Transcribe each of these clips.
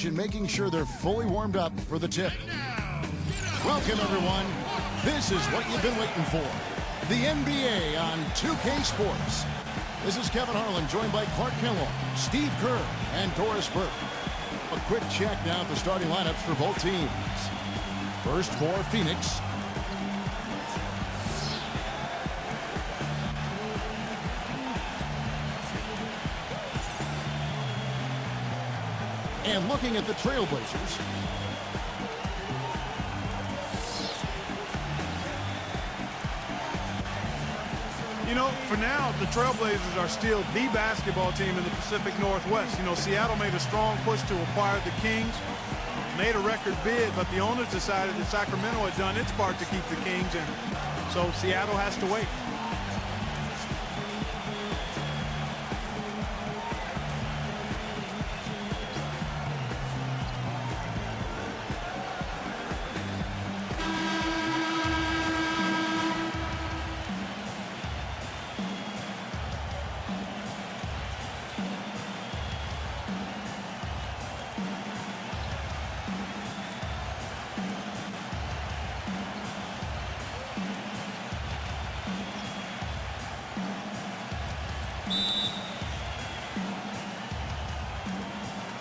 station, making sure they're fully warmed up for the tip. Welcome, everyone. This is what you've been waiting for. The NBA on 2K Sports. This is Kevin Harlan, joined by Clark Kellogg, Steve Kerr, and Doris Burke. A quick check now at the starting lineups for both teams. First for Phoenix. And looking at the Trailblazers. You know, for now, the Trailblazers are still the basketball team in the Pacific Northwest. You know, Seattle made a strong push to acquire the Kings, made a record bid, but the owners decided that Sacramento had done its part to keep the Kings, and so Seattle has to wait.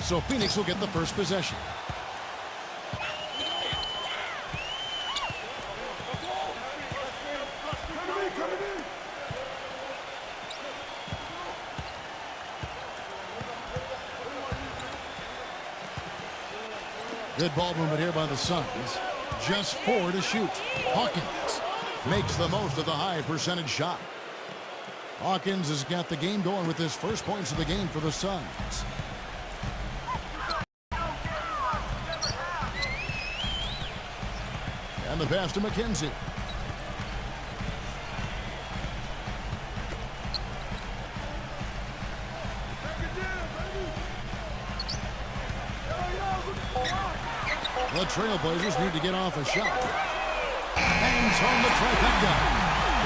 So Phoenix will get the first possession. Good ball movement here by the Suns. Just 4 to shoot. Hawkins makes the most of the high percentage shot. Hawkins has got the game going with his first points of the game for the Suns. And the pass to McKenzie. The Trailblazers need to get off a shot. Hangs home the trifecta.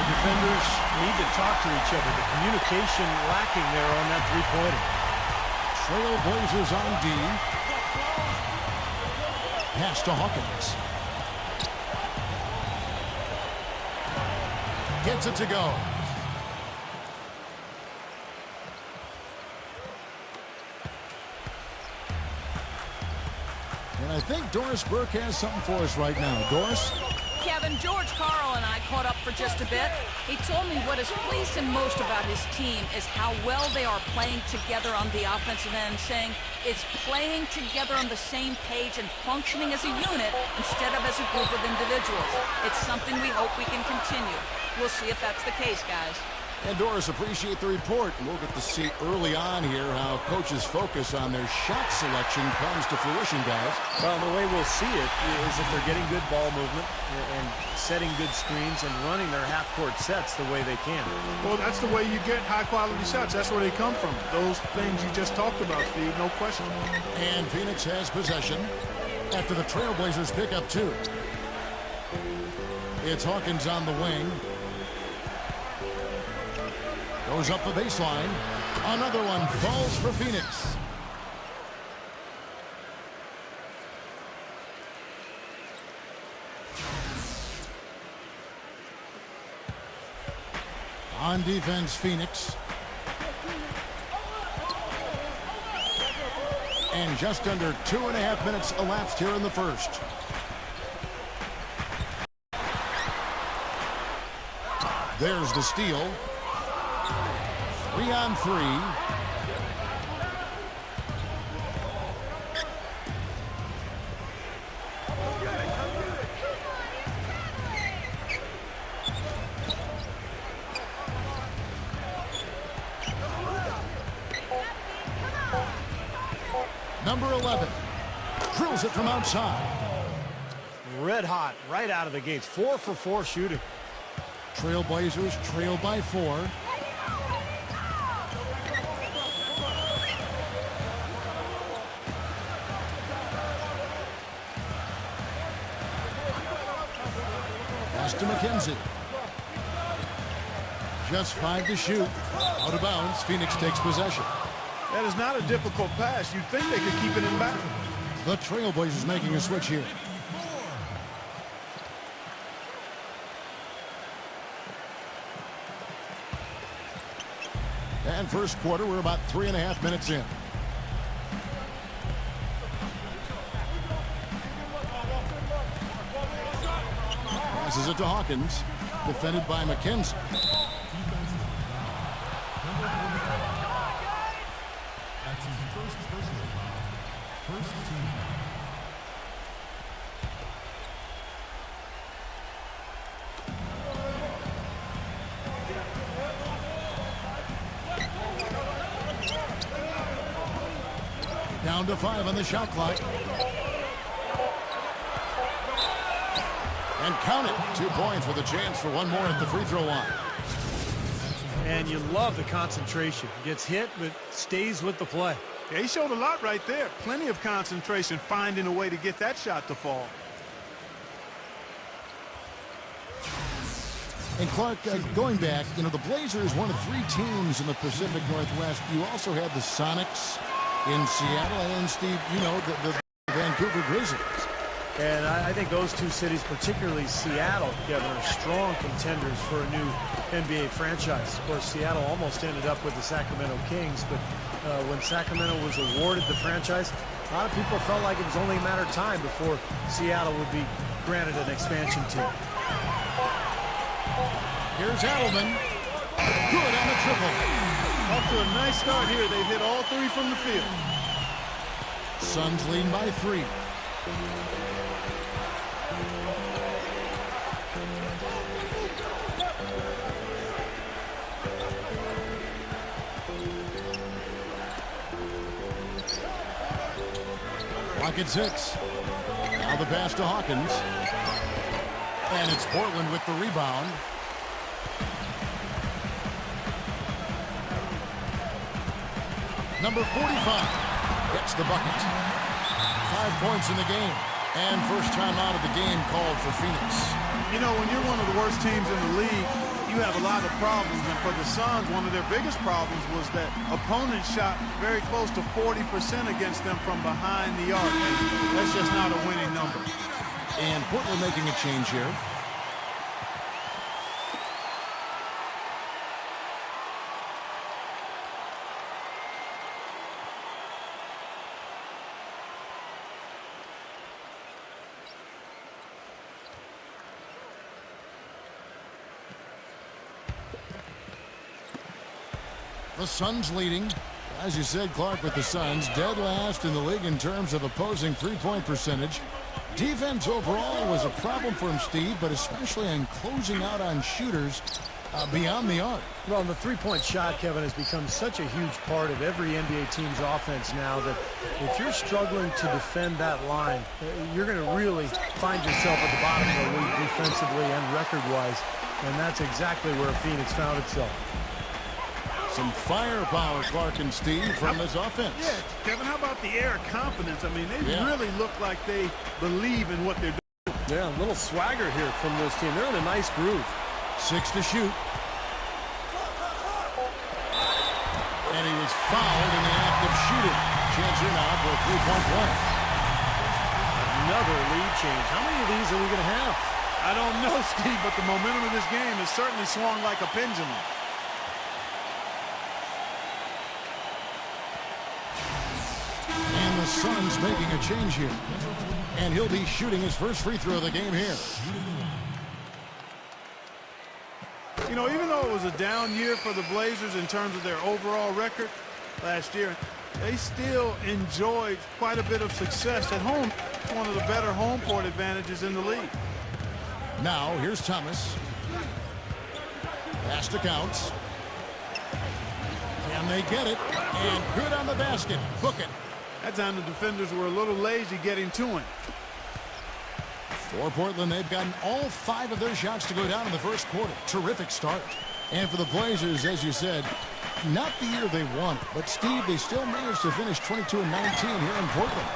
The defenders need to talk to each other. The communication lacking there on that three-pointer. Trailblazers on D. Pass to Hawkins. Gets it to go. And I think Doris Burke has something for us right now. Doris? Kevin, George Karl and I caught up for just a bit. He told me what has pleased him most about his team is how well they are playing together on the offensive end, saying it's playing together on the same page and functioning as a unit instead of as a group of individuals. It's something we hope we can continue. We'll see if that's the case, guys. And Doris, appreciate the report. We'll get to see early on here how coaches focus on their shot selection comes to fruition, guys. Well, the way we'll see it is if they're getting good ball movement and setting good screens and running their half-court sets the way they can. Well, that's the way you get high-quality shots. That's where they come from. Those things you just talked about, Steve, no question. And Phoenix has possession after the Trailblazers pick up 2. It's Hawkins on the wing. Goes up the baseline. Another one falls for Phoenix. On defense, Phoenix. And just under 2.5 minutes elapsed here in the first. There's the steal. 3 on 3. Number 11 drills it from outside. Red hot right out of the gates. 4 for 4 shooting. Trailblazers trail by 4. Pass to McKenzie. Just 5 to shoot. Out of bounds. Phoenix takes possession. That is not a difficult pass. You'd think they could keep it in bounds. The Trailblazers making a switch here. And first quarter, we're about 3.5 minutes in. Passes it to Hawkins. Defended by McKenzie. Down to 5 on the shot clock. And count it. 2 points with a chance for one more at the free throw line. And you love the concentration. Gets hit, but stays with the play. Yeah, he showed a lot right there. Plenty of concentration, finding a way to get that shot to fall. And Clark, going back, you know, the Blazers, one of 3 teams in the Pacific Northwest. You also had the Sonics in Seattle and, Steve, you know, the Vancouver Grizzlies. And I think those 2 cities, particularly Seattle, Kevin, are strong contenders for a new NBA franchise. Of course, Seattle almost ended up with the Sacramento Kings, but when Sacramento was awarded the franchise, a lot of people felt like it was only a matter of time before Seattle would be granted an expansion team. Here's Adelman. Good on the triple. Off to a nice start here. They've hit all 3 from the field. Suns leading by 3. Clock at 6. Now the pass to Hawkins. And it's Portland with the rebound. Number 45 gets the bucket. 5 points in the game. And first time out of the game called for Phoenix. You know, when you're one of the worst teams in the league, you have a lot of problems. And for the Suns, one of their biggest problems was that opponents shot very close to 40% against them from behind the arc. And that's just not a winning number. And Portland making a change here. The Suns leading. As you said, Clark, with the Suns, dead last in the league in terms of opposing three-point percentage. Defense overall was a problem for him, Steve, but especially in closing out on shooters beyond the arc. Well, the three-point shot, Kevin, has become such a huge part of every NBA team's offense now that if you're struggling to defend that line, you're going to really find yourself at the bottom of the league defensively and record-wise, and that's exactly where Phoenix found itself. Some firepower, Clark and Steve, from this offense. Yeah, Kevin, how about the air of confidence? I mean, they really look like they believe in what they're doing. Yeah, a little swagger here from this team. They're in a nice groove. 6 to shoot. And he was fouled in the act of shooting. Chance here now for a three-point play. Another lead change. How many of these are we going to have? I don't know, Steve, but the momentum of this game has certainly swung like a pendulum. And the Suns making a change here. And he'll be shooting his first free throw of the game here. You know, even though it was a down year for the Blazers in terms of their overall record last year, they still enjoyed quite a bit of success at home. It's one of the better home court advantages in the league. Now, here's Thomas. Pass to Counts. Can they get it? And good on the basket. Book it. That time the defenders were a little lazy getting to him. For Portland, they've gotten all 5 of their shots to go down in the first quarter. Terrific start. And for the Blazers, as you said, not the year they wanted. But, Steve, they still managed to finish 22-19 here in Portland.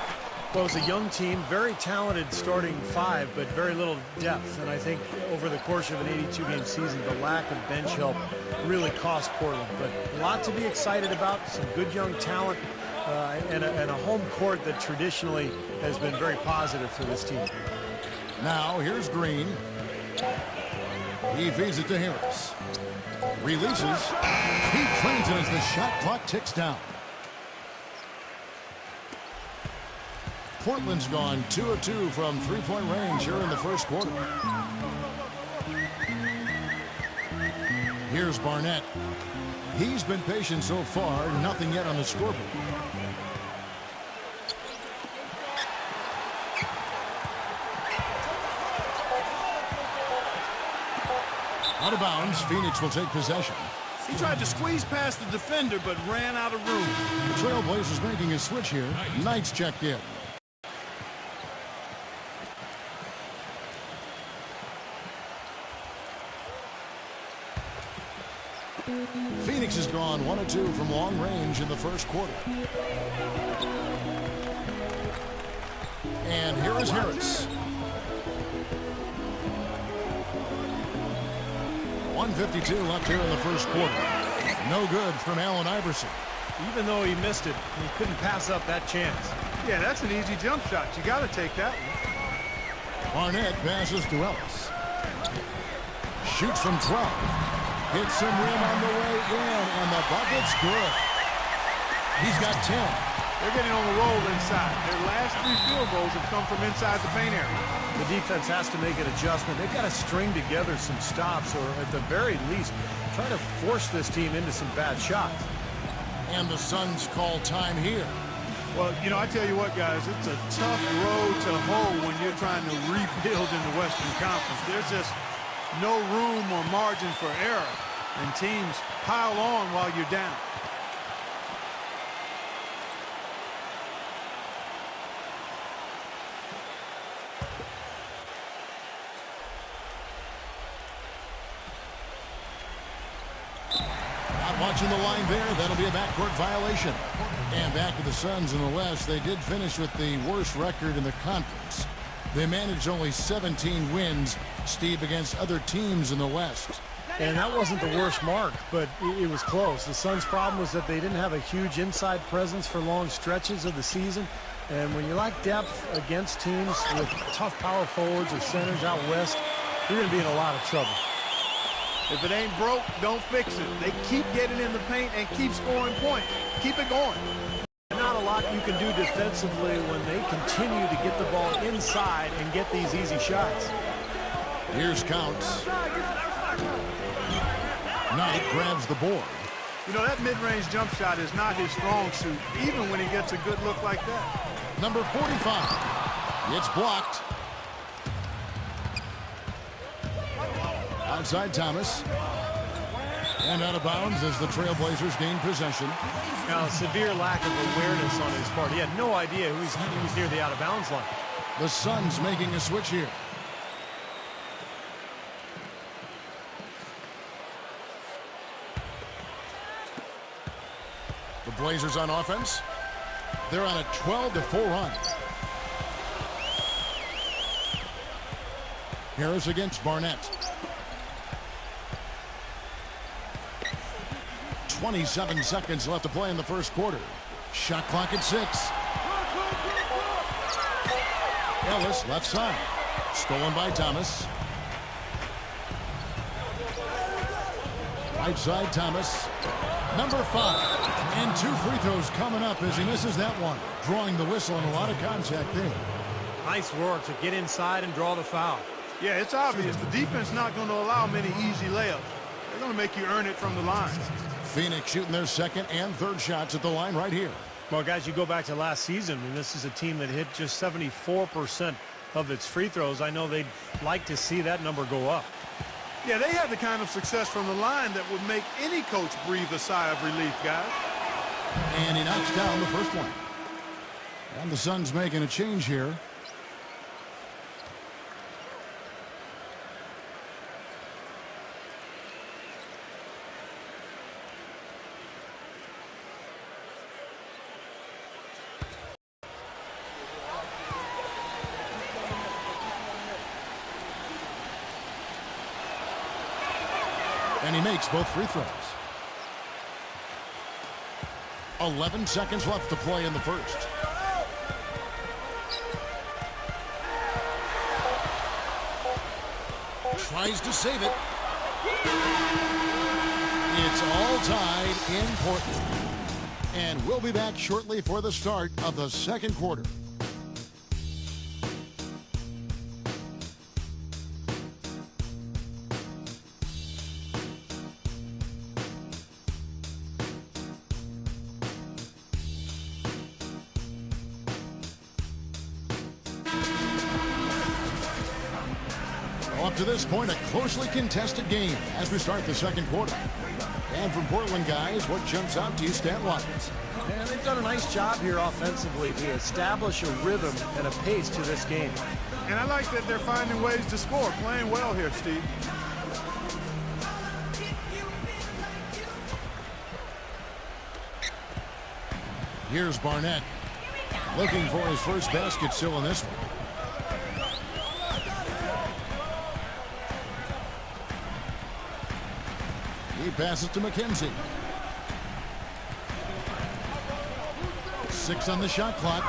Well, it's a young team, very talented starting 5, but very little depth. And I think over the course of an 82-game season, the lack of bench help really cost Portland. But a lot to be excited about, some good young talent. and a home court that traditionally has been very positive for this team. Now here's Green. He feeds it to Harris. Releases. He trains it as the shot clock ticks down. Portland's gone 2 of 2 from three-point range here in the first quarter. Here's Barnett. He's been patient so far, nothing yet on the scoreboard. Out of bounds, Phoenix will take possession. He tried to squeeze past the defender, but ran out of room. The Trailblazers making a switch here. Knight's checked in. Phoenix has gone 1 of 2 from long range in the first quarter. And here is Harris. 1:52 left here in the first quarter. No good from Allen Iverson. Even though he missed it, he couldn't pass up that chance. Yeah, that's an easy jump shot. You got to take that one. Barnett passes to Ellis. Shoots from 12. Hits some rim on the way in, and the bucket's good. He's got 10. They're getting on the roll inside. Their last 3 field goals have come from inside the paint area. The defense has to make an adjustment. They've got to string together some stops, or at the very least, try to force this team into some bad shots. And the Suns call time here. Well, you know, I tell you what, guys, it's a tough road to hoe when you're trying to rebuild in the Western Conference. There's just no room or margin for error, and teams pile on while you're down. Not watching the line there. That'll be a backcourt violation. And back to the Suns in the West. They did finish with the worst record in the conference. They managed only 17 wins, Steve, against other teams in the West. And that wasn't the worst mark, but it was close. The Suns' problem was that they didn't have a huge inside presence for long stretches of the season. And when you lack depth against teams with tough power forwards or centers out west, you're going to be in a lot of trouble. If it ain't broke, don't fix it. They keep getting in the paint and keep scoring points. Keep it going. Not a lot you can do defensively when they continue to get the ball inside and get these easy shots. Here's Counts. Knight grabs the board. You know, that mid-range jump shot is not his strong suit, even when he gets a good look like that. Number 45. It's blocked. Outside Thomas. And out of bounds as the Trailblazers gain possession. Now, severe lack of awareness on his part. He had no idea he was near the out-of-bounds line. The Suns making a switch here. The Blazers on offense. They're on a 12-4 run. Harris against Barnett. 27 seconds left to play in the first quarter. Shot clock at 6. Ellis left side. Stolen by Thomas. Right side Thomas. Number 5. And 2 free throws coming up as he misses that one. Drawing the whistle and a lot of contact there. Nice work to get inside and draw the foul. Yeah, it's obvious. The defense not going to allow many easy layups. They're going to make you earn it from the line. Phoenix shooting their second and third shots at the line right here. Well, guys, you go back to last season, and this is a team that hit just 74% of its free throws. I know they'd like to see that number go up. Yeah, they had the kind of success from the line that would make any coach breathe a sigh of relief, guys. And he knocks down the first one. And the Suns making a change here. And he makes both free throws. 11 seconds left to play in the first. Tries to save it. It's all tied in Portland. And we'll be back shortly for the start of the second quarter. Up to this point, a closely contested game as we start the second quarter. And from Portland, guys, what jumps out to you stat-wise? And they've done a nice job here offensively to establish a rhythm and a pace to this game. And I like that they're finding ways to score, playing well here, Steve. Here's Barnett looking for his first basket still in this one. He passes to McKenzie. 6 on the shot clock.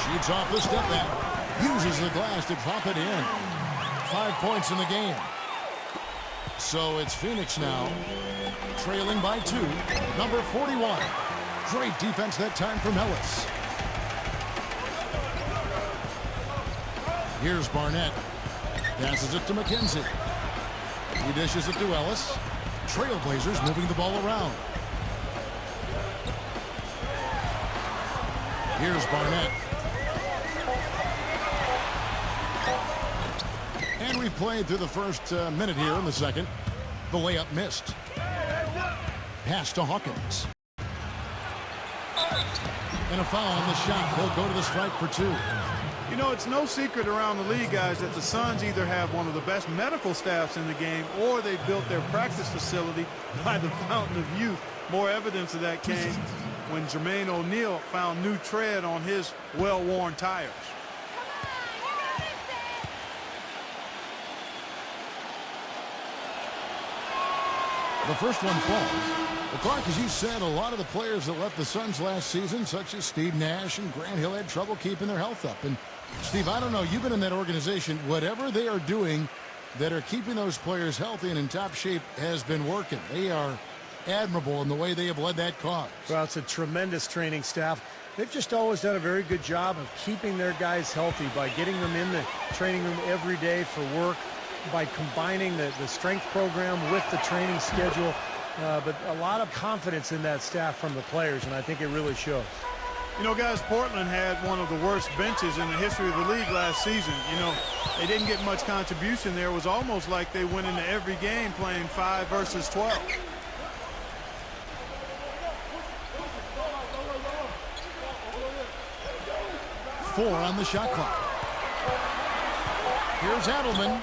Shoots off the step back. Uses the glass to pop it in. 5 points in the game. So it's Phoenix now, trailing by 2. Number 41. Great defense that time from Ellis. Here's Barnett. Passes it to McKenzie. He dishes it to Ellis. Trailblazers moving the ball around. Here's Barnett. And we played through the first minute here in the second. The layup missed. Pass to Hawkins. And a foul on the shot. He'll go to the stripe for 2. You know, it's no secret around the league, guys, that the Suns either have one of the best medical staffs in the game or they built their practice facility by the fountain of youth. More evidence of that came when Jermaine O'Neal found new tread on his well-worn tires. The first one falls. Well, Clark, as you said, a lot of the players that left the Suns last season, such as Steve Nash and Grant Hill, had trouble keeping their health up. And Steve, I don't know, you've been in that organization. Whatever they are doing that are keeping those players healthy and in top shape has been working. They are admirable in the way they have led that cause. Well, it's a tremendous training staff. They've just always done a very good job of keeping their guys healthy by getting them in the training room every day for work, by combining the strength program with the training schedule. But a lot of confidence in that staff from the players, and I think it really shows. You know, guys, Portland had one of the worst benches in the history of the league last season. You know, they didn't get much contribution there. It was almost like they went into every game playing 5 versus 12. Four on the shot clock. Here's Adelman.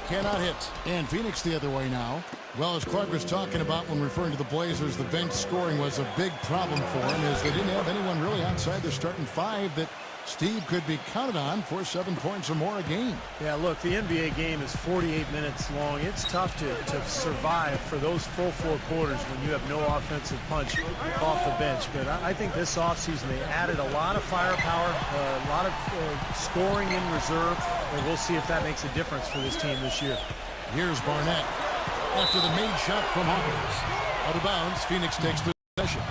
Cannot hit. And Phoenix the other way now. Well, as Clark was talking about when referring to the Blazers, the bench scoring was a big problem for him as they didn't have anyone really outside their starting 5 that Steve could be counted on for 7 points or more a game. Yeah, look, the NBA game is 48 minutes long. It's tough to survive for those full 4 quarters when you have no offensive punch off the bench. But I think this offseason they added a lot of firepower, a lot of scoring in reserve, and we'll see if that makes a difference for this team this year. Here's Barnett after the made shot from Hawkins. Out of bounds, Phoenix takes the possession.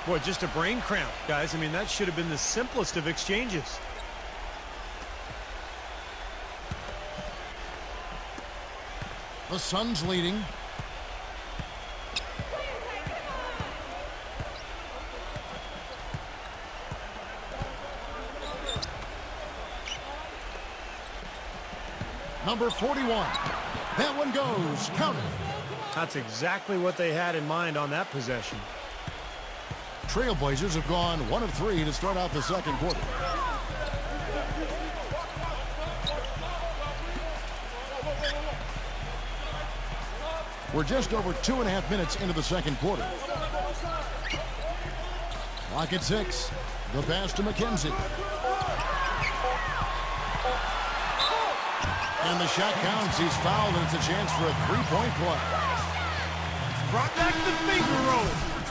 Boy, just a brain cramp, guys. I mean, that should have been the simplest of exchanges. The Suns leading. Number 41. That one goes. Count it. That's exactly what they had in mind on that possession. Trailblazers have gone 1 of 3 to start out the second quarter. We're just over 2.5 minutes into the second quarter. Clock at 6. The pass to McKenzie. And the shot counts. He's fouled, and it's a chance for a 3-point play. brought back the finger roll.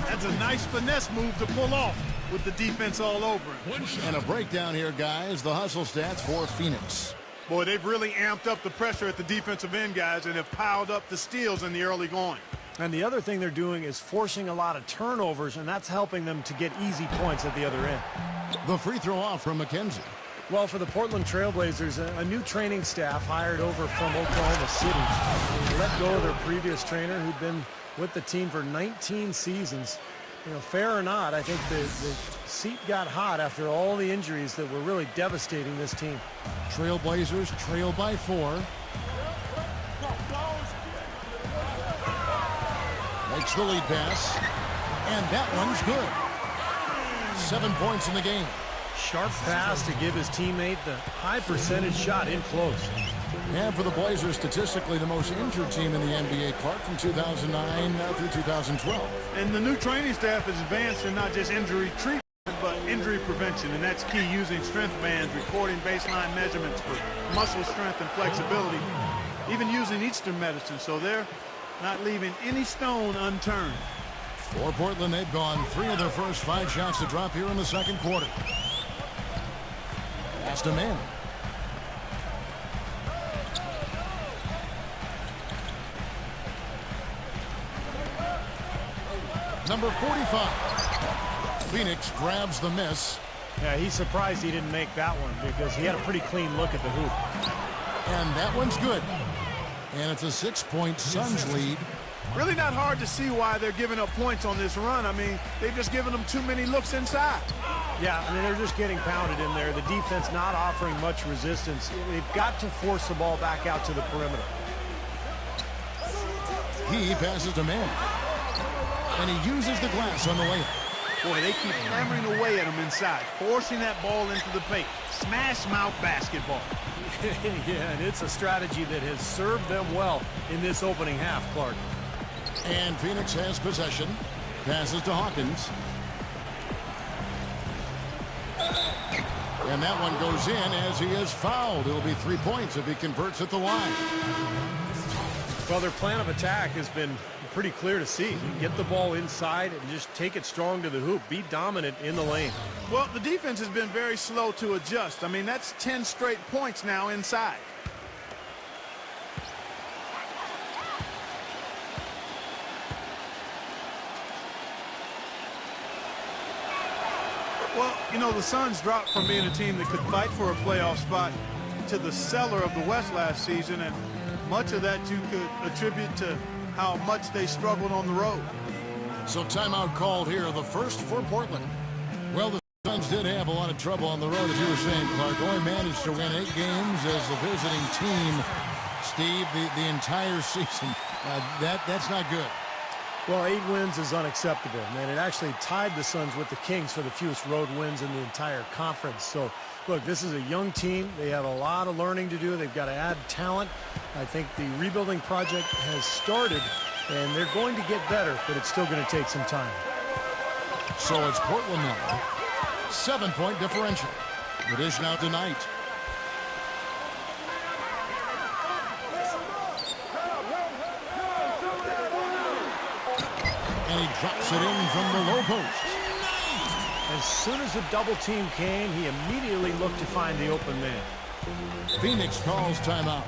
That's a nice finesse move to pull off with the defense all over him. And a breakdown here, guys. The hustle stats for Phoenix. Boy, they've really amped up the pressure at the defensive end, guys, and have piled up the steals in the early going. And the other thing they're doing is forcing a lot of turnovers, and that's helping them to get easy points at the other end. The free throw off from McKenzie. Well, for the Portland Trailblazers, a new training staff hired over from Oklahoma City. They let go of their previous trainer who'd been with the team for 19 seasons. You know, fair or not, I think the seat got hot after all the injuries that were really devastating this team. Trailblazers trail by 4. Makes the lead pass. And that one's good. 7 points in the game. Sharp pass to give his teammate the high percentage shot in close. And for the Blazers, statistically the most injured team in the NBA, Clark, from 2009 through 2012. And the new training staff is advanced in not just injury treatment, but injury prevention, and that's key, using strength bands, recording baseline measurements for muscle strength and flexibility, even using Eastern medicine, so they're not leaving any stone unturned. For Portland, they've gone 3 of their first 5 shots to drop here in the second quarter. Pass to Manning. Number 45. Phoenix grabs the miss. Yeah, he's surprised he didn't make that one because he had a pretty clean look at the hoop. And that one's good. And it's a 6-point Suns lead. Really not hard to see why they're giving up points on this run. I mean, they've just given them too many looks inside. Yeah, I mean, they're just getting pounded in there. The defense not offering much resistance. They've got to force the ball back out to the perimeter. He passes to Manning. And he uses the glass on the layup. Boy, they keep hammering away at him inside, forcing that ball into the paint. Smash mouth basketball. Yeah, and it's a strategy that has served them well in this opening half, Clark. And Phoenix has possession. Passes to Hawkins. And that one goes in as he is fouled. It'll be 3 points if he converts at the line. Well, their plan of attack has been pretty clear to see. Get the ball inside and just take it strong to the hoop. Be dominant in the lane. Well, the defense has been very slow to adjust. I mean, that's 10 straight points now inside. Well, you know, the Suns dropped from being a team that could fight for a playoff spot to the cellar of the West last season, and much of that you could attribute to how much they struggled on the road. So timeout called here, the first for Portland. Well, the Suns did have a lot of trouble on the road, as you were saying, Clark. Only managed to win 8 games as the visiting team, Steve, the entire season. That's not good. Well, 8 wins is unacceptable, man. It actually tied the Suns with the Kings for the fewest road wins in the entire conference. So, look, this is a young team. They have a lot of learning to do. They've got to add talent. I think the rebuilding project has started, and they're going to get better, but it's still going to take some time. So it's Portland now. 7-point differential. The dish now tonight. And he drops it in from the low post. As soon as the double team came, he immediately looked to find the open man. Phoenix calls timeout.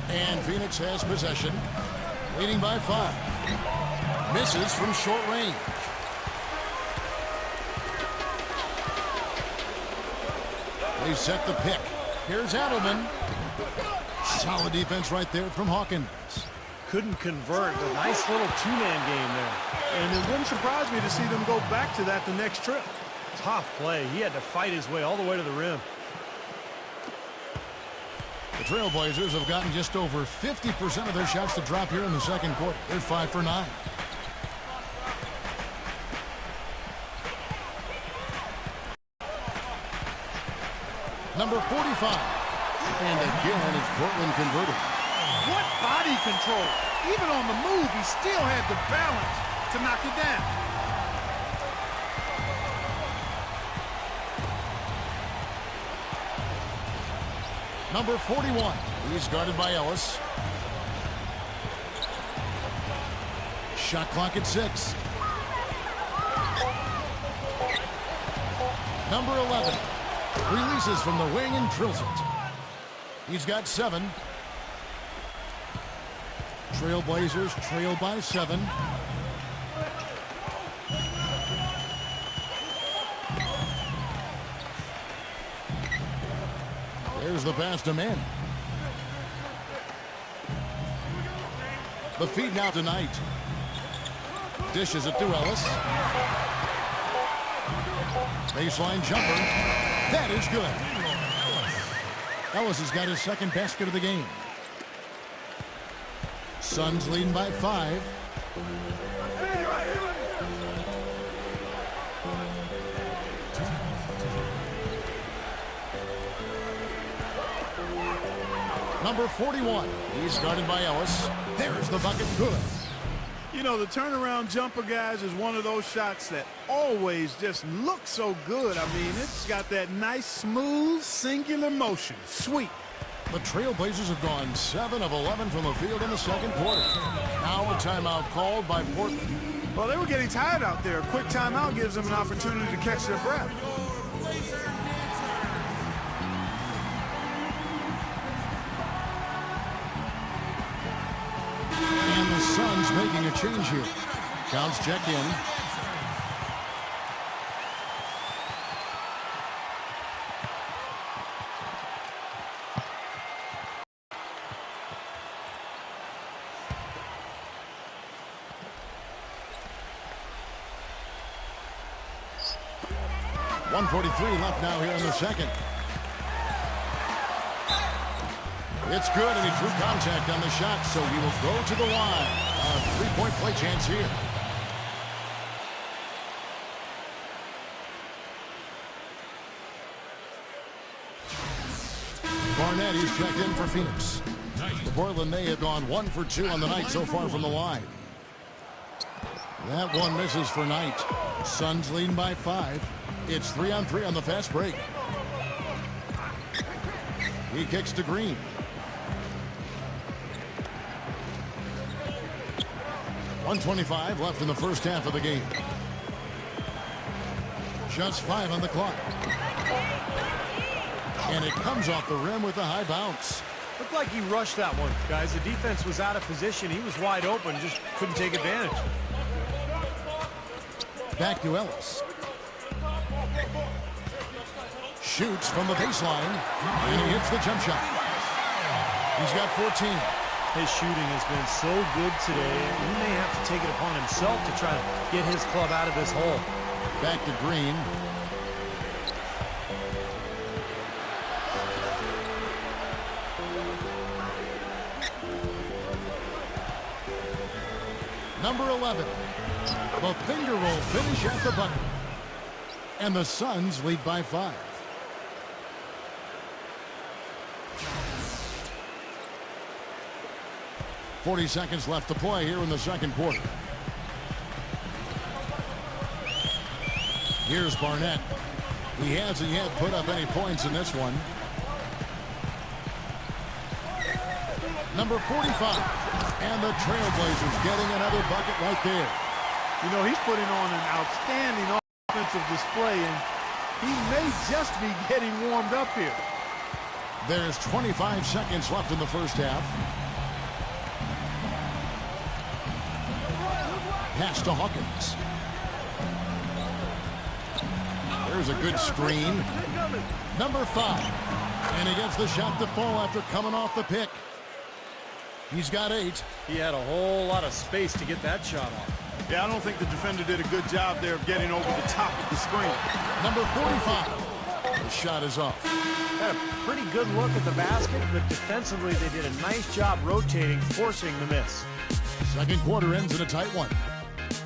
And Phoenix has possession, leading by 5. Misses from short range. They set the pick. Here's Adelman. Solid defense right there from Hawkins. Couldn't convert. A nice little two-man game there. And it wouldn't surprise me to see them go back to that the next trip. Tough play. He had to fight his way all the way to the rim. The Trailblazers have gotten just over 50% of their shots to drop here in the second quarter. They're 5 for 9. Number 45. And again, it's Portland converted. What body control. Even on the move, he still had the balance to knock it down. Number 41. He's guarded by Ellis. Shot clock at 6. Number 11. Releases from the wing and drills it. He's got 7. Trailblazers trail by 7. There's the pass to Manning. The feed now to Knight. Dishes it to Ellis. Baseline jumper. That is good. Ellis has got his second basket of the game. Suns leading by 5. Number 41. He's guarded by Ellis. There's the bucket. Good. You know, the turnaround jumper, guys, is one of those shots that always just looks so good. I mean, it's got that nice, smooth, singular motion. Sweet. The Trailblazers have gone 7 of 11 from the field in the second quarter. Now a timeout called by Portland. Well, they were getting tired out there. A quick timeout gives them an opportunity to catch their breath. And the Suns making a change here. Counts checked in. .143 left now here in the second. It's good, and he drew contact on the shot, so he will go to the line. A three-point play chance here. Barnett, he's checked in for Phoenix. The Portland, they have gone 1 for 2 on the night so far from the line. That one misses for Knight. Suns leading by 5. It's 3-on-3 on the fast break. He kicks to Green. .125 left in the first half of the game. Just 5 on the clock. And it comes off the rim with a high bounce. Looked like he rushed that one, guys. The defense was out of position. He was wide open, just couldn't take advantage. Back to Ellis. Shoots from the baseline, and he hits the jump shot. He's got 14. His shooting has been so good today. He may have to take it upon himself to try to get his club out of this hole. Back to Green. Number 11. The finger roll finish at the bucket. And the Suns lead by 5. .40 seconds left to play here in the second quarter. Here's Barnett. He hasn't yet put up any points in this one. Number 45. And the Trailblazers getting another bucket right there. You know, he's putting on an outstanding offensive display, and he may just be getting warmed up here. There's 25 seconds left in the first half. Pass to Hawkins. There's a good screen. Number 5. And he gets the shot to fall after coming off the pick. He's got 8. He had a whole lot of space to get that shot off. Yeah, I don't think the defender did a good job there of getting over the top of the screen. Number 45. The shot is off. Had a pretty good look at the basket, but defensively they did a nice job rotating, forcing the miss. Second quarter ends in a tight one.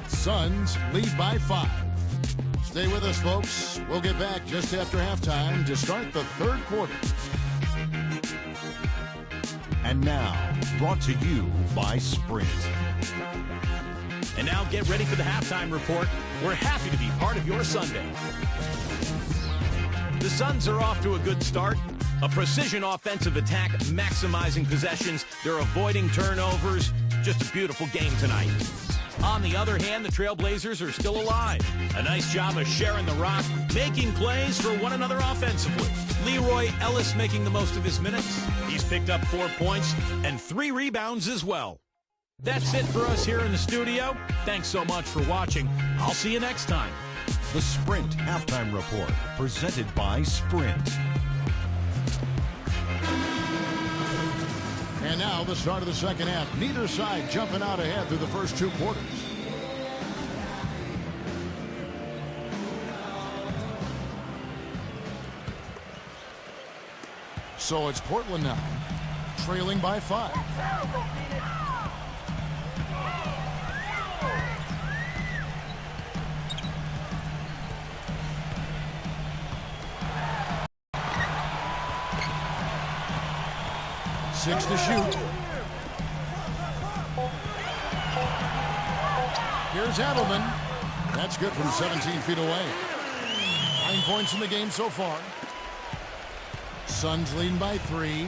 Suns lead by 5. Stay with us, folks. We'll get back just after halftime to start the third quarter. And now, brought to you by Sprint. And now get ready for the halftime report. We're happy to be part of your Sunday. The Suns are off to a good start. A precision offensive attack, maximizing possessions. They're avoiding turnovers. Just a beautiful game tonight. On the other hand, the Trailblazers are still alive. A nice job of sharing the rock, making plays for one another offensively. Leroy Ellis making the most of his minutes. He's picked up 4 points and 3 rebounds as well. That's it for us here in the studio. Thanks so much for watching. I'll see you next time. The Sprint Halftime Report, presented by Sprint. And now the start of the second half. Neither side jumping out ahead through the first 2 quarters. So it's Portland now, trailing by 5. Six to shoot. Here's Adelman. That's good from 17 feet away. 9 points in the game so far. Suns leading by 3.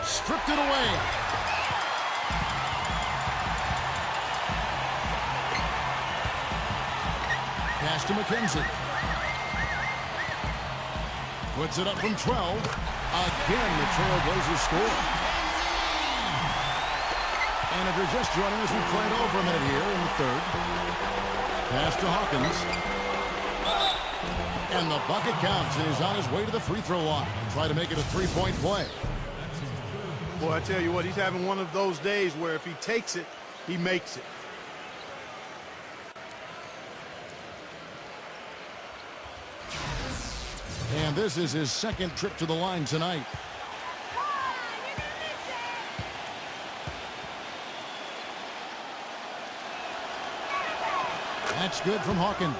Stripped it away. Pass to McKenzie. Puts it up from 12. Again, the Trailblazers score. And if you're just joining us, we played over a minute here in the third. Pass to Hawkins. And the bucket counts, and he's on his way to the free throw line. Try to make it a 3-point play. Boy, I tell you what, he's having one of those days where if he takes it, he makes it. And this is his second trip to the line tonight. That's good from Hawkins.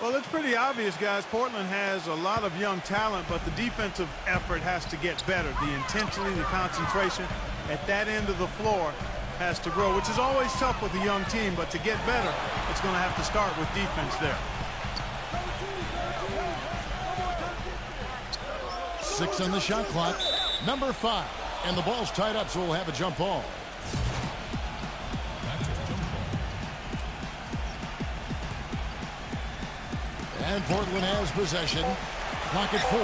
Well, it's pretty obvious, guys. Portland has a lot of young talent, but the defensive effort has to get better. The intensity, the concentration at that end of the floor has to grow, which is always tough with a young team, but to get better, it's going to have to start with defense there. 6 on the shot clock. Number 5. And the ball's tied up, so we'll have a jump ball. And Portland has possession. Clock at 4.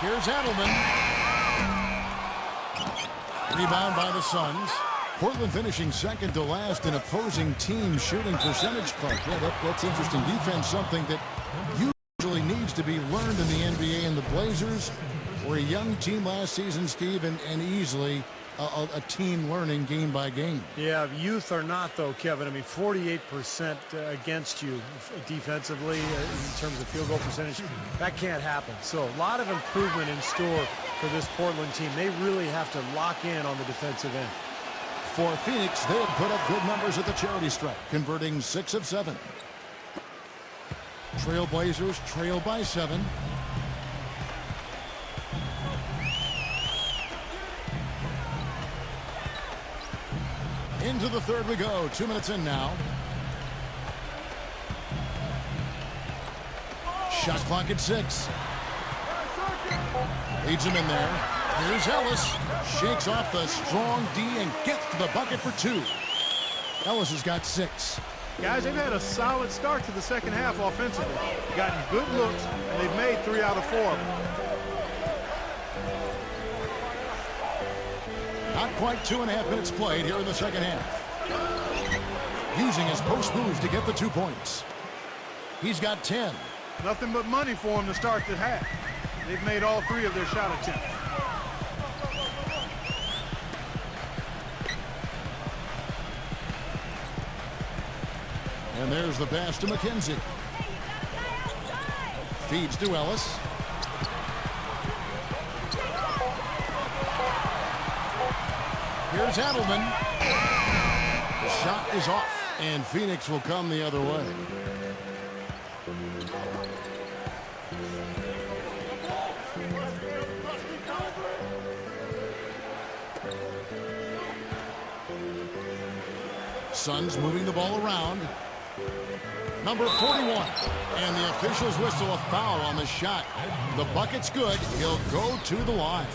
Here's Adelman. Rebound by the Suns. Portland finishing second to last in opposing team shooting percentage, Clark. Yeah, that's interesting. Defense, something that usually needs to be learned in the NBA. And the Blazers were a young team last season, Steve, and easily a team learning game by game. Yeah, youth or not, though, Kevin. I mean, 48% against you defensively in terms of field goal percentage. That can't happen. So a lot of improvement in store for this Portland team. They really have to lock in on the defensive end. For Phoenix, they have put up good numbers at the charity stripe, converting 6 of 7. Trailblazers trail by 7. Into the third we go. 2 minutes in now. Shot clock at 6. Leads him in there. Here's Ellis. Shakes off the strong D and gets to the bucket for 2. Ellis has got 6. Guys, they've had a solid start to the second half offensively. Gotten good looks, and they've made 3 out of 4 of them. Not quite 2.5 minutes played here in the second half. Using his post move to get the 2 points. He's got 10. Nothing but money for them to start the half. They've made all 3 of their shot attempts. And there's the pass to McKenzie. Feeds to Ellis. Here's Adelman. The shot is off, and Phoenix will come the other way. Suns moving the ball around. Number 41. And the officials whistle a foul on the shot. The bucket's good. He'll go to the line.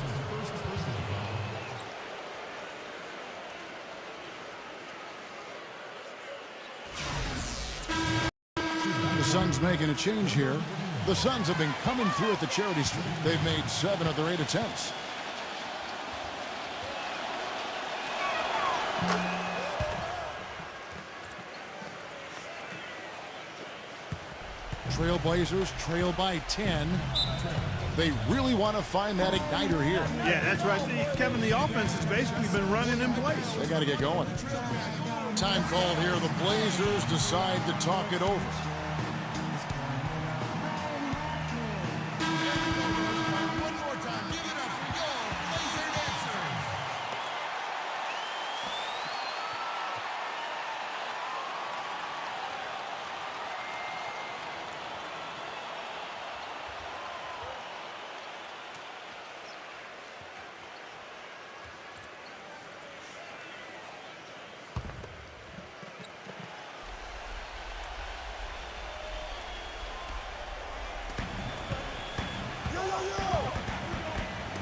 The Suns making a change here. The Suns have been coming through at the charity stripe. They've made 7 of their 8 attempts. Trailblazers trail by 10. They really want to find that igniter here. Yeah, that's right. Kevin, the offense has basically been running in place. They got to get going. Time called here. The Blazers decide to talk it over.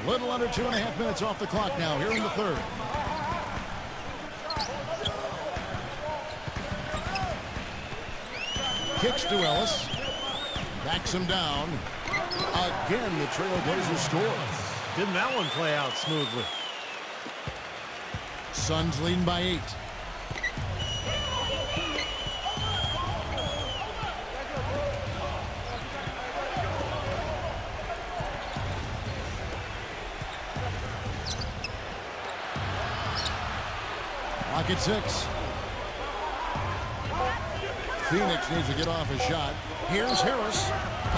Little under 2.5 minutes off the clock now here in the third. Kicks to Ellis. Backs him down. Again, the Trailblazers score. Didn't that one play out smoothly? Suns leading by 8. At 6. Phoenix needs to get off a shot. Here's Harris.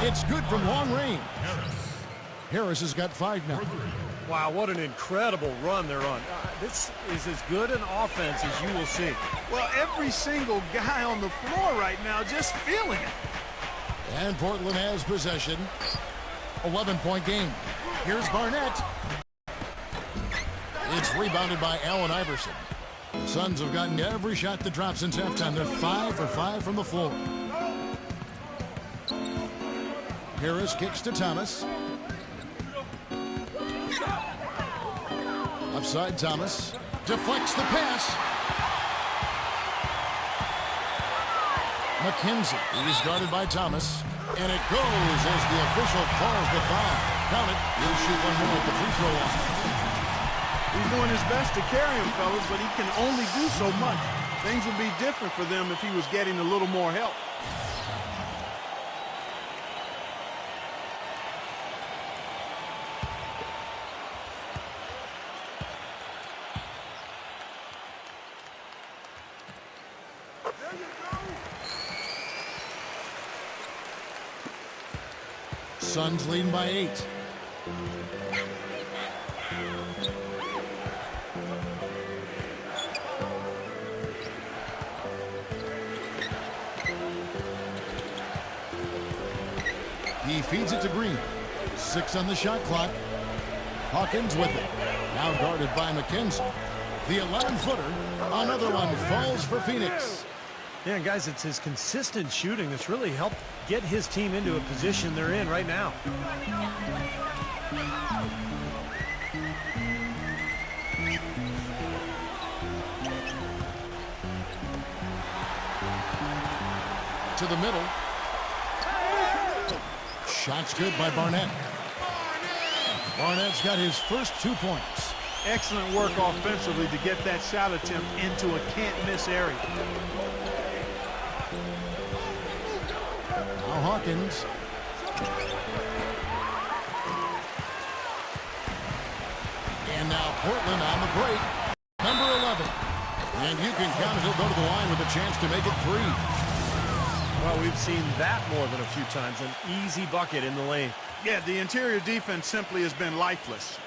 It's good from long range. Harris has got 5 now. Wow, what an incredible run they're on. This is as good an offense as you will see. Well, every single guy on the floor right now just feeling it. And Portland has possession. 11-point game. Here's Barnett. It's rebounded by Allen Iverson. Suns have gotten every shot that dropped since halftime. They're 5 for 5 from the floor. Harris kicks to Thomas. Offside Thomas. Deflects the pass. McKenzie. He's guarded by Thomas. And it goes as the official calls the foul. Count it. He'll shoot one more at the free throw line. He's doing his best to carry him, fellas, but he can only do so much. Things would be different for them if he was getting a little more help. Suns leading by 8. He feeds it to Green. 6 on the shot clock. Hawkins with it. Now guarded by McKenzie. The 11-footer. Another one falls for Phoenix. Yeah, guys, it's his consistent shooting that's really helped get his team into a position they're in right now. To the middle. Shot's good by Barnett. Barnett's got his first 2 points. Excellent work offensively to get that shot attempt into a can't-miss area. Now Hawkins And now Portland on the break. Number 11. And you can count it, he'll go to the line with a chance to make it 3. Well, we've seen that more than a few times. An easy bucket in the lane. Yeah, the interior defense simply has been lifeless.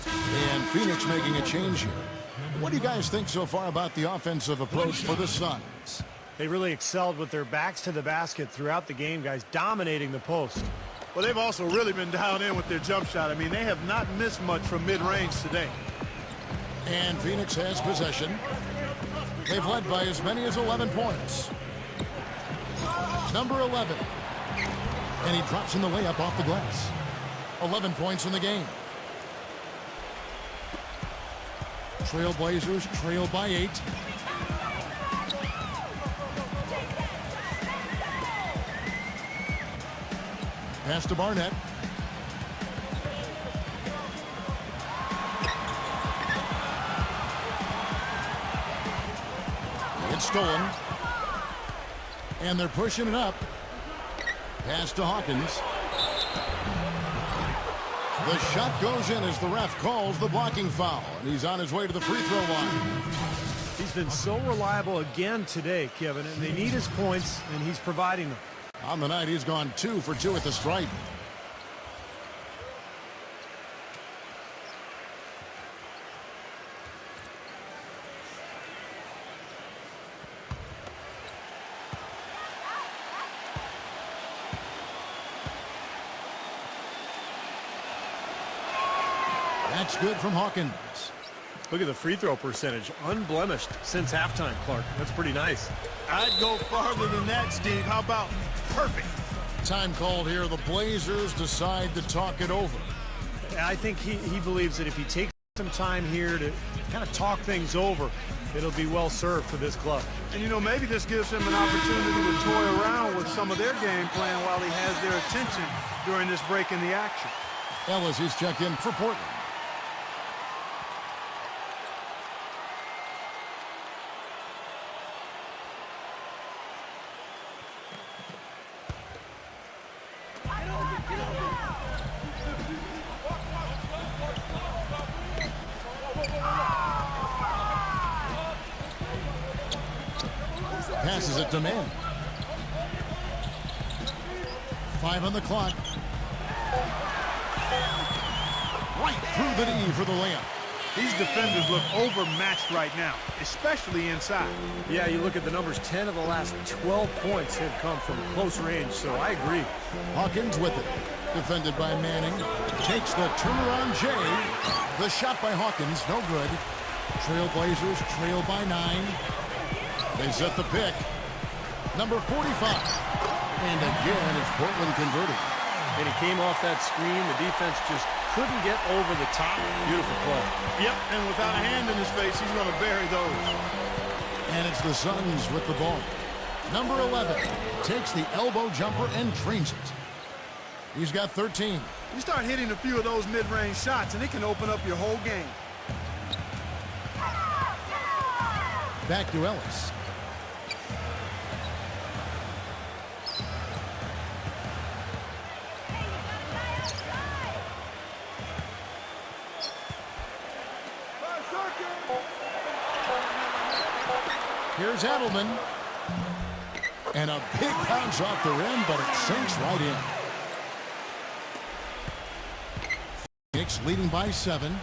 And Phoenix making a change here. What do you guys think so far about the offensive approach for the Suns? They really excelled with their backs to the basket throughout the game, guys, dominating the post. Well, they've also really been dialed in with their jump shot. I mean, they have not missed much from mid-range today. And Phoenix has possession. They've led by as many as 11 points. Number 11. And he drops in the layup off the glass. 11 points in the game. Trailblazers trail by 8. Pass to Barnett. It's stolen. And they're pushing it up. Pass to Hawkins. The shot goes in as the ref calls the blocking foul. And he's on his way to the free throw line. He's been so reliable again today, Kevin, and they need his points, and he's providing them. On the night, he's gone 2 for 2 at the stripe. That's good from Hawkins. Look at the free throw percentage. Unblemished since halftime, Clark. That's pretty nice. I'd go farther than that, Steve. How about perfect? Time called here. The Blazers decide to talk it over. I think he believes that if he takes some time here to kind of talk things over, it'll be well served for this club. And, you know, maybe this gives him an opportunity to toy around with some of their game plan while he has their attention during this break in the action. Ellis is checked in for Portland. Passes it to man. 5 on the clock. Right through the knee for the layup. These defenders look overmatched right now, especially inside. Yeah, you look at the numbers, 10 of the last 12 points have come from close range, so I agree. Hawkins with it. Defended by Manning. Takes the turnaround J. The shot by Hawkins, no good. Trailblazers trail by 9. They set the pick. Number 45. And again, it's Portland converting. And he came off that screen. The defense just couldn't get over the top. Beautiful play. Yep, and without a hand in his face, he's going to bury those. And it's the Suns with the ball. Number 11 takes the elbow jumper and drains it. He's got 13. You start hitting a few of those mid-range shots, and it can open up your whole game. Back to Ellis. Here's Edelman. And a big bounce off the rim, but it sinks right in. Phoenix leading by 7.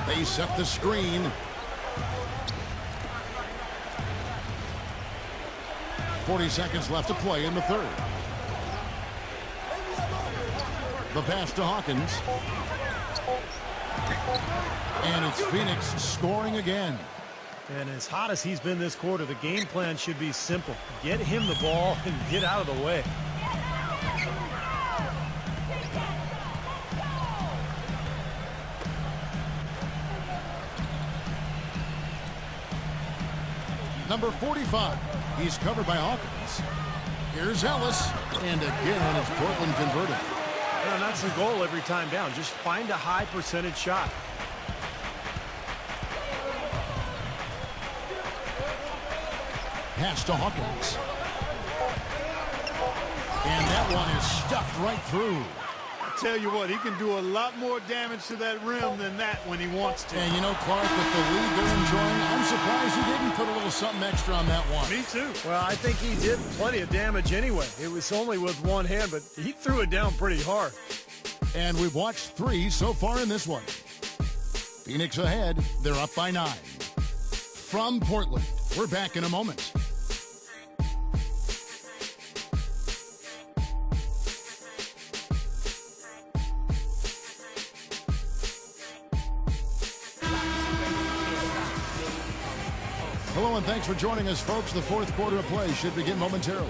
They set the screen. 40 seconds left to play in the third. The pass to Hawkins. And it's Phoenix scoring again. And as hot as he's been this quarter, the game plan should be simple. Get him the ball and get out of the way. Number 45. He's covered by Hawkins. Here's Ellis. And again, it's Portland converted. And that's the goal every time down. Just find a high percentage shot. Pass to Hawkins. And that one is stuffed right through. Tell you what, he can do a lot more damage to that rim than that when he wants to. And you know, Clark, with the lead they're enjoying, I'm surprised he didn't put a little something extra on that one. Me too. Well, I think he did plenty of damage anyway. It was only with one hand, but he threw it down pretty hard. And we've watched 3 so far in this one. Phoenix ahead. They're up by 9. From Portland, we're back in a moment. Hello and thanks for joining us, folks. The fourth quarter of play should begin momentarily.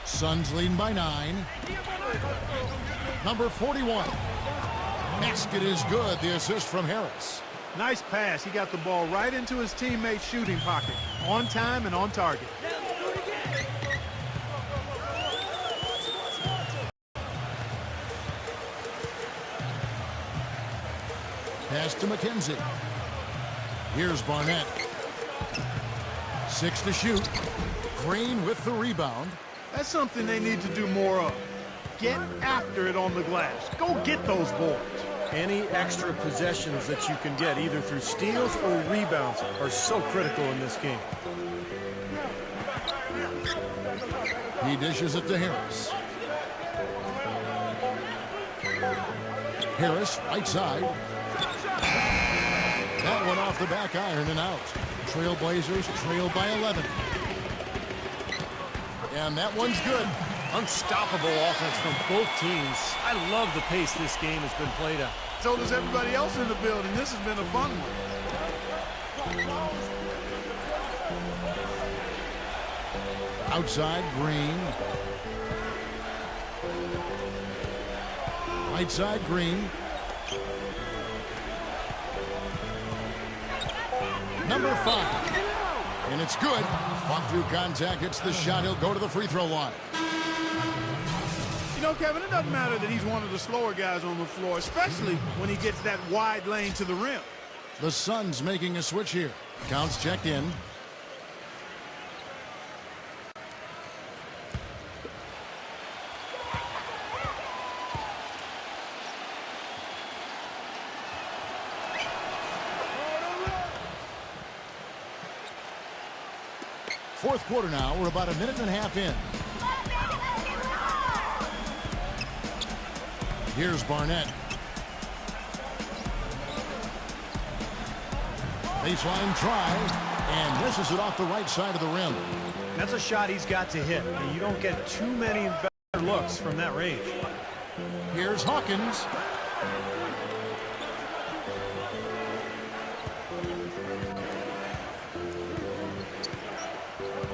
Suns leading by 9. Number 41. Basket is good. The assist from Harris. Nice pass. He got the ball right into his teammate's shooting pocket. On time and on target. Pass to McKenzie. Here's Barnett. 6 to shoot. Green with the rebound. That's something they need to do more of. Get after it on the glass. Go get those boards. Any extra possessions that you can get, either through steals or rebounds, are so critical in this game. He dishes it to Harris. Harris, right side. That one off the back iron and out. Trailblazers trail by 11. And that one's good. Unstoppable offense from both teams. I love the pace this game has been played at. So does everybody else in the building. This has been a fun one. Outside, Green. Right side, Green. Number 5. And it's good. Fought through contact, hits the shot. He'll go to the free throw line. You know, Kevin, it doesn't matter that he's one of the slower guys on the floor, especially when he gets that wide lane to the rim. The Suns making a switch here. Counts checked in. Fourth quarter now. We're about a minute and a half in. Here's Barnett. Baseline try, and misses it off the right side of the rim. That's a shot he's got to hit. You don't get too many better looks from that range. Here's Hawkins.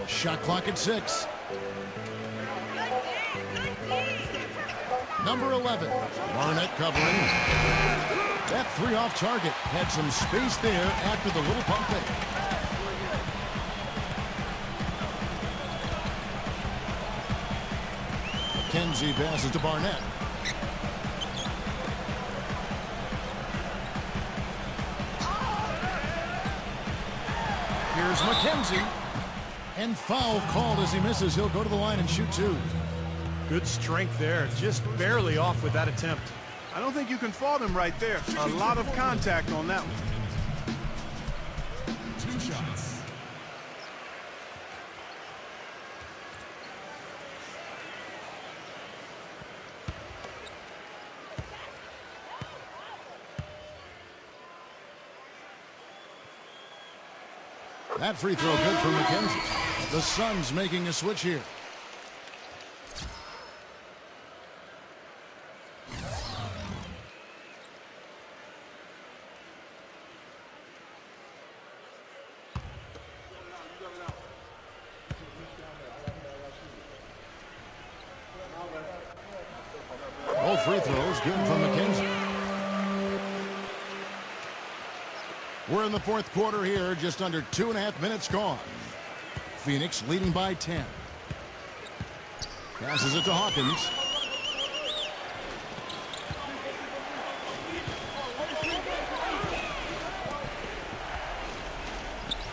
Shot clock at 6. Number 11, Barnett covering. That 3 off target. Had some space there after the little pump fake. McKenzie passes to Barnett. Here's McKenzie. And foul called as he misses. He'll go to the line and shoot 2. Good strength there. Just barely off with that attempt. I don't think you can fault him right there. A lot of contact on that one. 2 shots. That free throw good for McKenzie. The Suns making a switch here. Both free throws good from McKenzie. We're in the fourth quarter here, just under 2.5 minutes gone. Phoenix leading by 10. Passes it to Hawkins.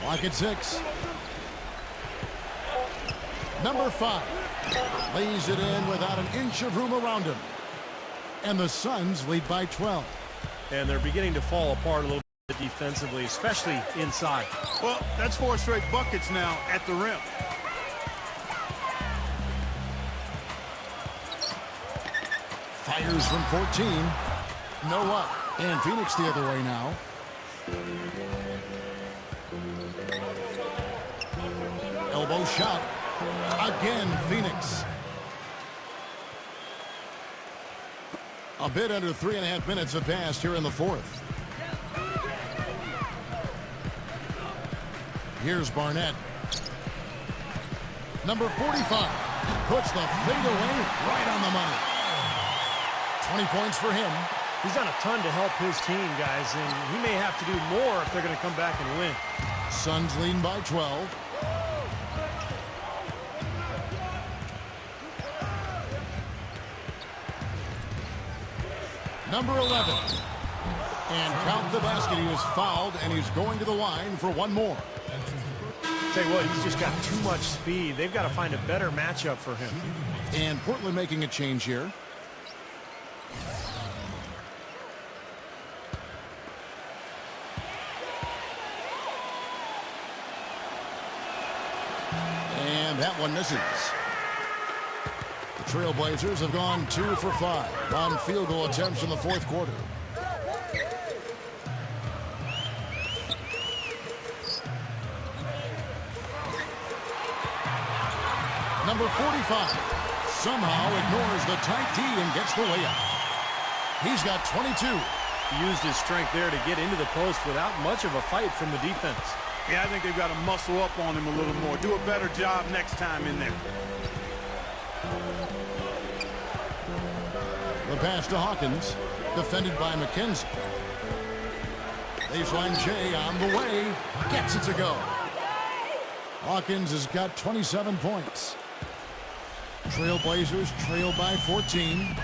Clock at 6. Number 5 lays it in without an inch of room around him. And the Suns lead by 12. And they're beginning to fall apart a little bit defensively, especially inside. Well, that's 4 straight buckets now at the rim. Fires from 14. No luck. And Phoenix the other way now. Elbow shot. Again, Phoenix. A bit under 3.5 minutes have passed here in the fourth. Here's Barnett. Number 45 puts the fadeaway right on the money. 20 points for him. He's done a ton to help his team, guys, and he may have to do more if they're going to come back and win. Suns leading by 12. Number 11. And count the basket. He was fouled, and he's going to the line for one more. Tell you what, he's just got too much speed. They've got to find a better matchup for him. And Portland making a change here. And that one misses. The Trailblazers have gone 2 for 5 on field goal attempts in the fourth quarter. Number 45 somehow ignores the tight D and gets the layup. He's got 22. He used his strength there to get into the post without much of a fight from the defense. Yeah, I think they've got to muscle up on him a little more. Do a better job next time in there. The pass to Hawkins, defended by McKenzie. Baseline J on the way, gets it to go. Hawkins has got 27 points. Trailblazers trail by 14.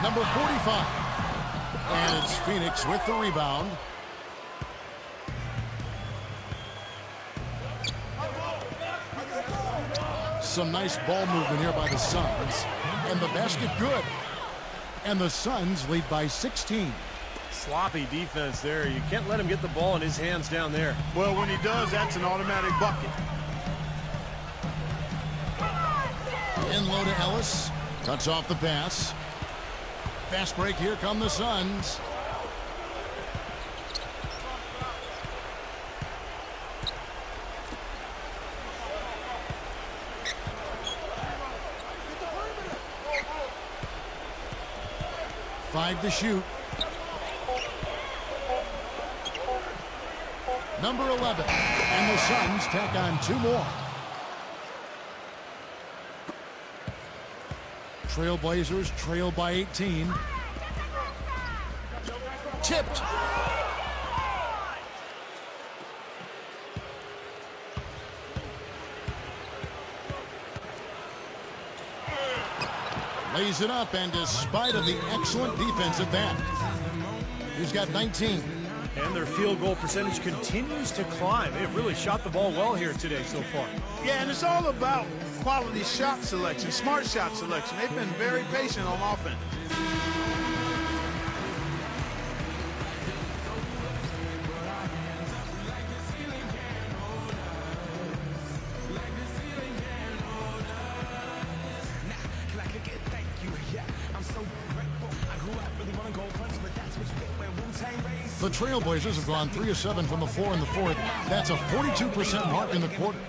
Number 45. And it's Phoenix with the rebound. Some nice ball movement here by the Suns. And the basket good. And the Suns lead by 16. Sloppy defense there. You can't let him get the ball in his hands down there. Well, when he does, that's an automatic bucket. In low to Ellis. Cuts off the pass. Fast break. Here come the Suns. Five to shoot. Number 11. And the Suns tack on 2 more. Trailblazers trail by 18. Tipped. Lays it up, and despite of the excellent defense at that, he's got 19. And their field goal percentage continues to climb. They've really shot the ball well here today so far. Yeah, and it's all about quality shot selection, smart shot selection. They've been very patient on offense. The Trailblazers have gone 3 of 7 from the floor in the fourth. That's a 42% mark in the quarter.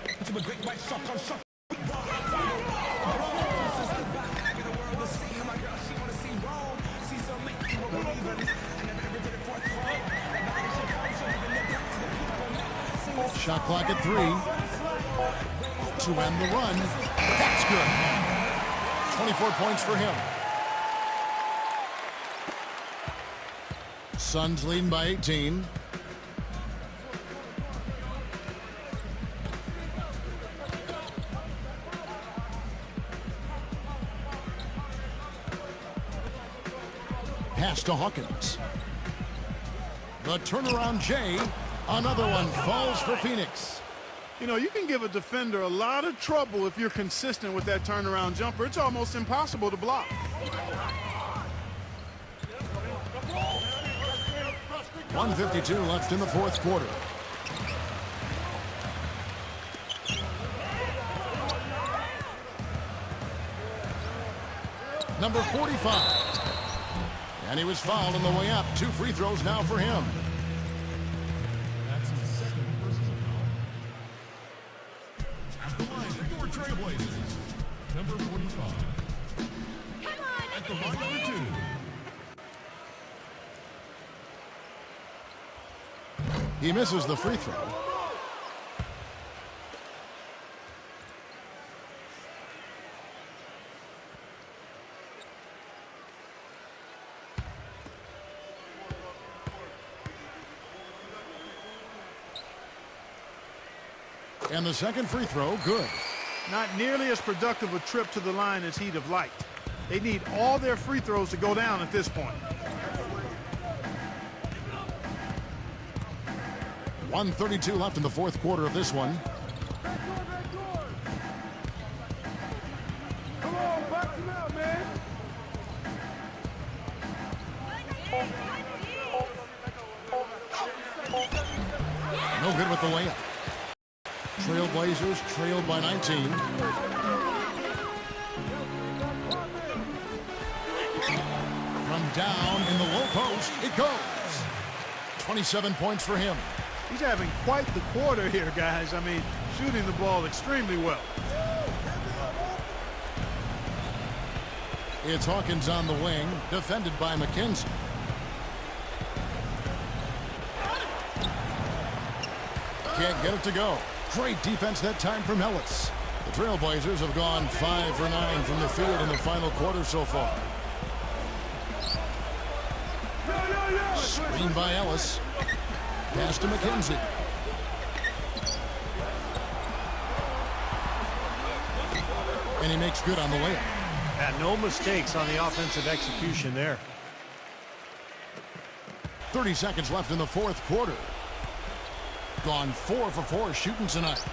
Shot clock at 3. To end the run. That's good. 24 points for him. Suns leading by 18. Gives to Hawkins. The turnaround Jay. Another one falls for Phoenix. You know, you can give a defender a lot of trouble if you're consistent with that turnaround jumper. It's almost impossible to block. .152 left in the fourth quarter. Number 45. And he was fouled on the way up. 2 free throws now for him. That's his second personal foul. At the line for Trailblazers, number 45. At the line for 2. He misses the free throw. And the second free throw, good. Not nearly as productive a trip to the line as he'd have liked. They need all their free throws to go down at this point. 1:32 left in the fourth quarter of this one. Come on, box him out, man. No good with the layup. Trailblazers trailed by 19. From down in the low post, it goes. 27 points for him. He's having quite the quarter here, guys. I mean, shooting the ball extremely well. It's Hawkins on the wing, defended by McKenzie. Can't get it to go. Great defense that time from Ellis. The Trailblazers have gone 5 for 9 from the field in the final quarter so far. Screen by Ellis. Pass to McKenzie. And he makes good on the layup. And no mistakes on the offensive execution there. 30 seconds left in the fourth quarter. Gone 4 for 4 shooting tonight.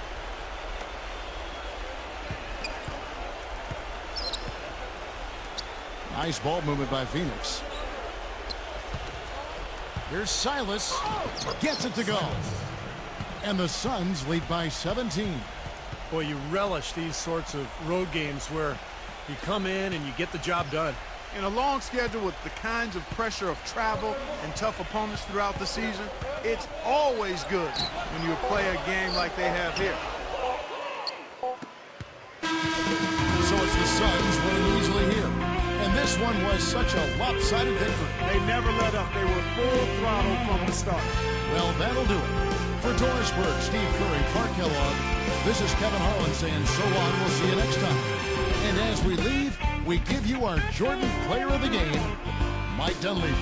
Nice ball movement by Phoenix. Here's Silas. Gets it to go. And the Suns lead by 17. Boy, you relish these sorts of road games where you come in and you get the job done. In a long schedule with the kinds of pressure of travel and tough opponents throughout the season, it's always good when you play a game like they have here. So it's the Suns winning easily here. And this one was such a lopsided victory. They never let up. They were full throttle from the start. Well, that'll do it. For Dorisburg, Steve Curry, Clark Kellogg, this is Kevin Harlan saying so long. We'll see you next time. And as we leave, we give you our Jordan Player of the Game, Mike Dunleavy.